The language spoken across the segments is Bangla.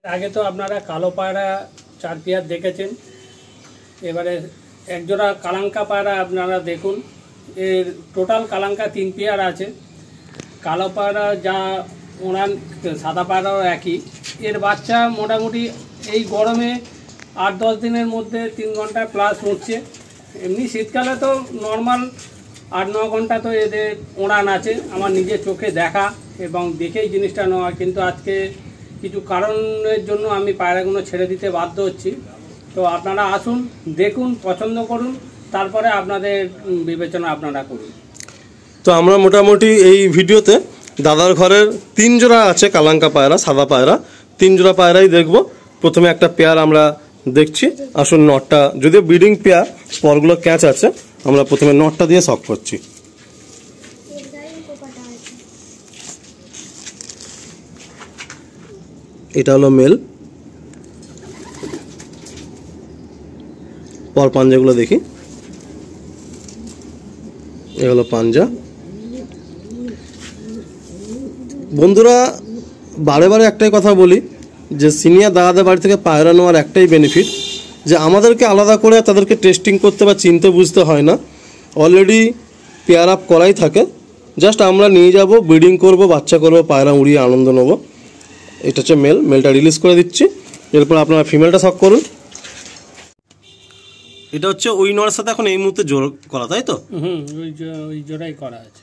আগে তো আপনারা কালো পায়রা 4 পেয়ার দেখেছেন। এবারে একজোড়া কালাঙ্কা পায়রা আপনারা দেখুন। এর টোটাল কালাঙ্কা 3 পেয়ার আছে। কালো পায়রা যা ওনার সাদা পায়রাও একই। এর বাচ্চা মোটামুটি এই গরমে 8-10 দিনের মধ্যে 3 ঘন্টা প্লাস উঠছে। এমনি শীতকালে তো নর্মাল 8-9 ঘন্টা তো এদের ওড়ান আছে, আমার নিজের চোখে দেখা এবং দেখেই জিনিসটা নেওয়া। কিন্তু আজকে কিছু কারণের জন্য আমি পায়রাগুলো ছেড়ে দিতে বাধ্য হচ্ছি। তো আপনারা আসুন, দেখুন, পছন্দ করুন, তারপরে আপনাদের বিবেচনা আপনারা করুন। তো আমরা মোটামুটি এই ভিডিওতে দাদার ঘরের 3 জোড়া আছে কালাঙ্কা পায়রা, সাদা পায়রা 3 জোড়া পায়রাই দেখব। প্রথমে একটা পেয়ার আমরা দেখছি। আসুন নটটা, যদিও ব্রিডিং পেয়ার, পরগুলো ক্যাচ আছে, আমরা প্রথমে নটটা দিয়ে শক করছি। এটা হলো মেল। পর পাঞ্জাগুলো দেখি। এ হলো পাঞ্জা। বন্ধুরা বারে বারে একটাই কথা বলি যে সিনিয়র দাদাদের বাড়ি থেকে পায়রা নেওয়ার একটাই বেনিফিট, যে আমাদেরকে আলাদা করে তাদেরকে টেস্টিং করতে বা চিনতে বুঝতে হয় না। অলরেডি পেয়ার আপ করাই থাকে, জাস্ট আমরা নিয়ে যাব, ব্রিডিং করব, বাচ্চা করব, পায়রা উড়িয়ে আনন্দ নেব। এটা হচ্ছে মেল। মেলটা রিলিজ করে দিচ্ছি, এরপর আপনারা ফিমেলটা শক করুন। এটা হচ্ছে ওই নড়ার সাথে এখন এই মুহূর্তে জোর করা, তাই তো? ওই জোড়াই করা আছে।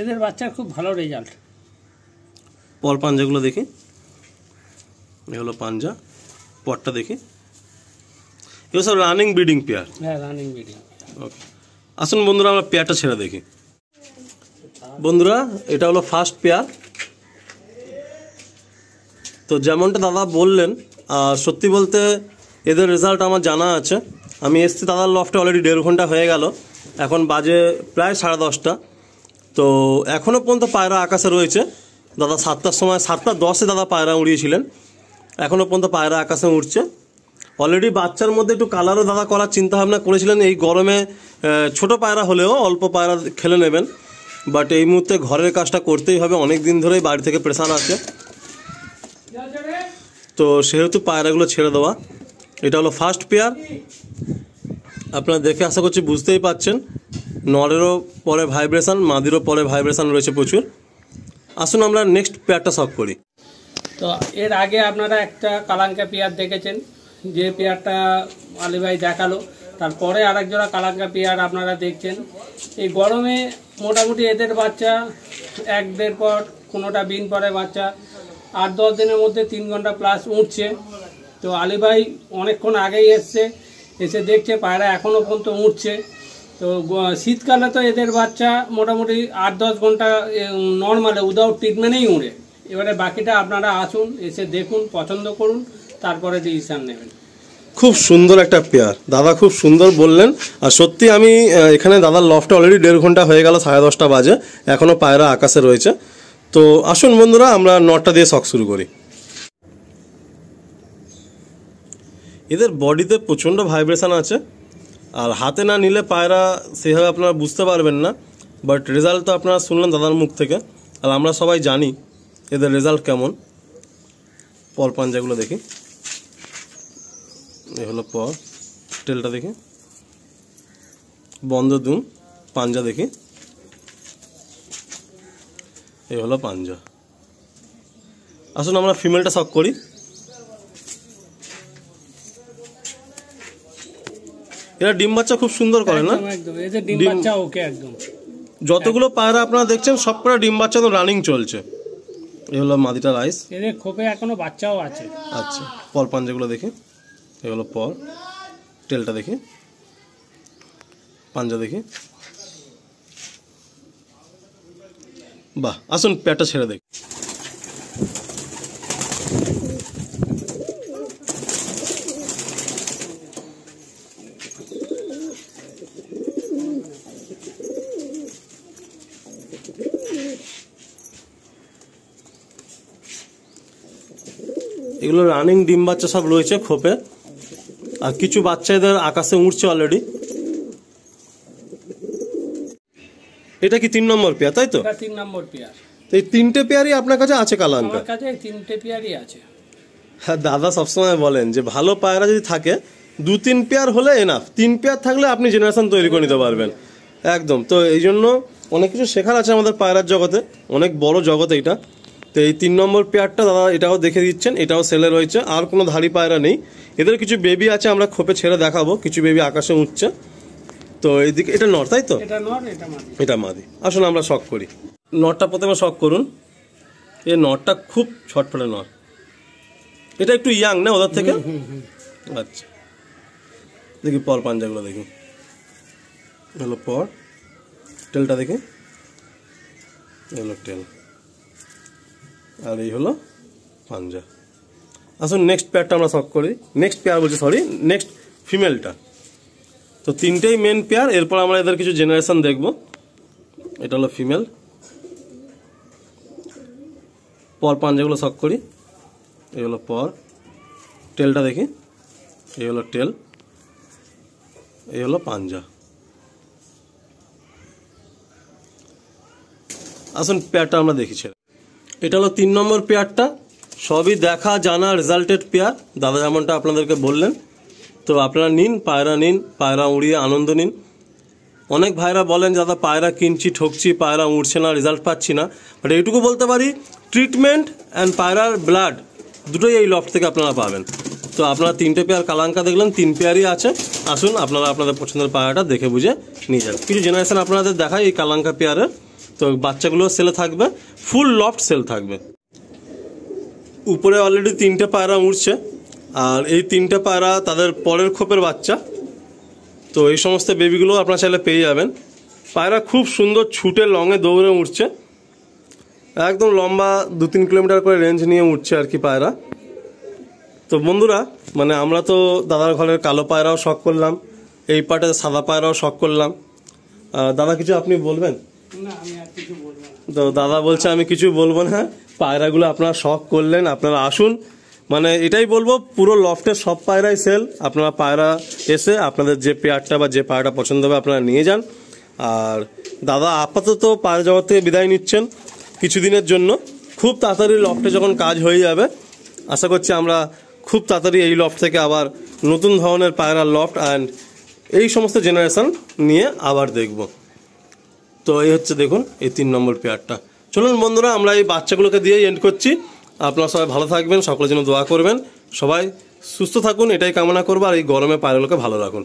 এদের বাচ্চার খুব ভালো রেজাল্ট। পর পাঞ্জাগুলো দেখি। এ হলো পাঞ্জা, পরটা দেখি। এগুলো সব রানিং ব্রিডিং পেয়ার। হ্যাঁ, রানিং ব্রিডিং। ওকে, আসুন বন্ধুরা আমরা পেয়ারটা ছেড়ে দেখি। বন্ধুরা এটা হলো ফার্স্ট পেয়ার। তো যেমনটা দাদা বললেন, সত্যি বলতে এদের রেজাল্ট আমার জানা আছে। আমি এসছি দাদার লফটে অলরেডি 1.5 ঘন্টা হয়ে গেল, এখন বাজে প্রায় 10:30। তো এখনও পর্যন্ত পায়রা আকাশে রয়েছে। দাদা 7টার সময় 7:10 দাদা পায়রা উড়িয়েছিলেন, এখনও পর্যন্ত পায়রা আকাশে উঠছে। অলরেডি বাচ্চার মধ্যে একটু কালারও দাদা করার চিন্তাভাবনা করেছিলেন। এই গরমে ছোট পায়রা হলেও অল্প পায়রা খেলে নেবেন, বাট এই মুহূর্তে ঘরের কাজটা করতেই হবে। অনেক দিন ধরেই বাড়ি থেকে প্রেশার আছে, তো সেহেতু পায়রাগুলো ছেড়ে দেওয়া। এটা হলো ফার্স্ট পেয়ার। আপনারা দেখে আশা করছি বুঝতেই পাচ্ছেন, নরেরও পরে ভাইব্রেশন, মাদিরও পরে ভাইব্রেশন রয়েছে প্রচুর। আসুন আমরা নেক্সট পেয়ারটা শক করি। তো এর আগে আপনারা একটা কালাঙ্কা পেয়ার দেখেছেন, যে পেয়ারটা আলী ভাই দেখালো। তারপরে আরেক জোড়া কালাঙ্কা পেয়ার আপনারা দেখছেন। এই গরমে মোটামুটি এদের বাচ্চা 1-1.5 পর, কোনোটা বিন পরে বাচ্চা 8-10 দিনের মধ্যে 3 ঘন্টা প্লাস উঠছে। তো আলী ভাই অনেকক্ষণ আগেই এসে দেখছে পায়রা এখনও পর্যন্ত উঠছে। তো শীতকালে তো এদের বাচ্চা মোটামুটি 8-10 ঘন্টা নর্মালে উইদাউট ট্রিটমেন্টেই উড়ে। এবারে বাকিটা আপনারা আসুন, এসে দেখুন, পছন্দ করুন, তারপরে ডিসিশন নেবেন। খুব সুন্দর একটা পেয়ার, দাদা খুব সুন্দর বললেন। আর সত্যি আমি এখানে দাদার লফটে অলরেডি 1.5 ঘন্টা হয়ে গেল, 10:30 বাজে, এখনও পায়রা আকাশে রয়েছে। তো আসুন বন্ধুরা আমরা নটটা দিয়ে শক শুরু করি। এদের বডিতে প্রচণ্ড ভাইব্রেশন আছে, আর হাতে না নিলে পায়রা সেভাবে আপনারা বুঝতে পারবেন না। বাট রেজাল্ট তো আপনারা শুনলেন দাদার মুখ থেকে, আর আমরা সবাই জানি এদের রেজাল্ট কেমন। পর পাঞ্জাগুলো দেখি। এ হলো পর, টেলটা দেখি, বন্ধ দুম, পাঞ্জা দেখি। এই হলো পাঞ্জা। আসুন আমরা ফিমেলটা শক করি। এরা ডিম বাচ্চা খুব সুন্দর করে না? একদম, এদের ডিম বাচ্চা ওকে একদম। যতগুলো পায়রা আপনারা দেখছেন সব করে ডিম বাচ্চা তো রানিং চলছে। এই হলো মাদিটার আইস। এদের খোপে এখনো বাচ্চাও আছে। আচ্ছা, পর পাঞ্জাগুলো দেখি। এই হলো পর, টেলটা দেখি, পাঞ্জা দেখি। বাহ, আসুন পেয়ারটা ছেড়ে দেখি। এগুলো রানিং ডিম বাচ্চা সব রয়েছে খোপে, আর কিছু বাচ্চা এদের আকাশে উঠছে অলরেডি। এটা কি 3 নম্বর পেয়ার, তাই তো? এটা 3 নম্বর পেয়ার। এই 3টে পেয়ারই আপনার কাছে আছে কালাঙ্কা? আমার কাছে 3টে পেয়ারই আছে। হ্যাঁ, দাদা সবসময় বলেন যে ভালো পায়রা যদি থাকে 2-3 পেয়ার হলে এনাফ, 3 পেয়ার থাকলে আপনি জেনারেশন তৈরি করে নিতে পারবেন একদম। তো এই জন্য অনেক কিছু শেখার আছে আমাদের পায়রার জগতে, অনেক বড় জগৎ এইটা। তো এই 3 নম্বর পেয়ারটা দাদা এটাও দেখে দিচ্ছেন, এটাও সেলে রয়েছে। আর কোনো ধাড়ি পায়রা নেই, এদের কিছু বেবি আছে, আমরা খোপে ছেড়ে দেখাবো, কিছু বেবি আকাশে উঠছে। তো এইদিকে এটা নর, তাই তো? এটা নর, এটা মাদি। এটা মাদি। আসলে আমরা শখ করি, নরটা প্রথমে শখ করুন। এই নরটা খুব ছটফটে নর, এটা একটু ইয়াং না ওদের থেকে? আচ্ছা, দেখি পর পাঞ্জাগুলো দেখি, হলো পর, টেলটা দেখি, হলো টেল, আর এই হলো পাঞ্জা। আসুন নেক্সট পেয়ারটা আমরা শখ করি, নেক্সট পেয়ার বলছি, সরি, নেক্সট ফিমেলটা। তো 3টেই মেন পেয়ার, এরপর আমরা এদের কিছু জেনারেশন দেখব। এটা হলো ফিমেল, পর পাঞ্জাগুলো শখ করি, এই হলো পর, টেলটা দেখি, এই হলো টেল, এই হলো পাঞ্জা। আসুন পেয়ারটা আমরা দেখি ছেড়ে। এটা হলো 3 নম্বর পেয়ারটা, সবই দেখা জানা রেজাল্টেড পেয়ার, দাদা যেমনটা আপনাদেরকে বললেন। তো আপনারা নিন, পায়রা নিন, পায়রা উড়িয়ে আনন্দ নিন। অনেক ভাইরা বলেন দাদা পায়রা কিনছি, ঠকছি, পায়রা উড়ছে না, রেজাল্ট পাচ্ছি না। বাট এইটুকু বলতে পারি, ট্রিটমেন্ট অ্যান্ড পায়রার ব্লাড দুটোই এই লফট থেকে আপনারা পাবেন। তো আপনারা 3টে পেয়ার কালাঙ্কা দেখলেন, 3 পেয়ারই আছে। আসুন আপনারা আপনাদের পছন্দের পায়রাটা দেখে বুঝে নিয়ে যান। কিছু জেনারেশন আপনাদের দেখায় এই কালাঙ্কা পেয়ারের। তো বাচ্চাগুলো সেলে থাকবে, ফুল লফট সেল থাকবে। উপরে অলরেডি 3টে পায়রা উড়ছে, আর এই 3টে পায়রা তাদের পরের খোপের বাচ্চা। তো এই সমস্ত বেবিগুলো আপনারা চাইলে পেয়ে যাবেন। পায়রা খুব সুন্দর ছুটে লংয়ে দৌড়ে উঠছে, একদম লম্বা 2-3 কিলোমিটার করে রেঞ্জ নিয়ে উঠছে আর কি পায়রা। তো বন্ধুরা, মানে আমরা তো দাদার ঘরের কালো পায়রাও শখ করলাম, এই পাটে সাদা পায়রাও শখ করলাম। দাদা কিছু আপনি বলবেন? না, আমি আর কিছু বলবো না। তো দাদা বলছে আমি কিছু বলবো না, পায়রাগুলো আপনারা শখ করলেন, আপনারা আসুন। মানে এটাই বলবো, পুরো লফটের সব পায়রাই সেল। আপনারা পায়রা এসে আপনাদের যে পেয়ারটা বা যে পায়রাটা পছন্দ হবে আপনারা নিয়ে যান। আর দাদা আপাতত পায়রা জগৎ থেকে বিদায় নিচ্ছেন কিছুদিনের জন্য। খুব তাড়াতাড়ি লফটে যখন কাজ হয়ে যাবে, আশা করছি আমরা খুব তাড়াতাড়ি এই লফট থেকে আবার নতুন ধরনের পায়রা লফট অ্যান্ড এই সমস্ত জেনারেশন নিয়ে আবার দেখব। তো এই হচ্ছে দেখুন এই 3 নম্বর পেয়ারটা। চলুন বন্ধুরা, আমরা এই বাচ্চাগুলোকে দিয়ে এন্ড করছি। আপনারা সবাই ভালো থাকবেন, সকলের জন্য দোয়া করবেন, সবাই সুস্থ থাকুন, এটাই কামনা করবো। আর এই গরমে পায়রাগুলোকে ভালো রাখুন।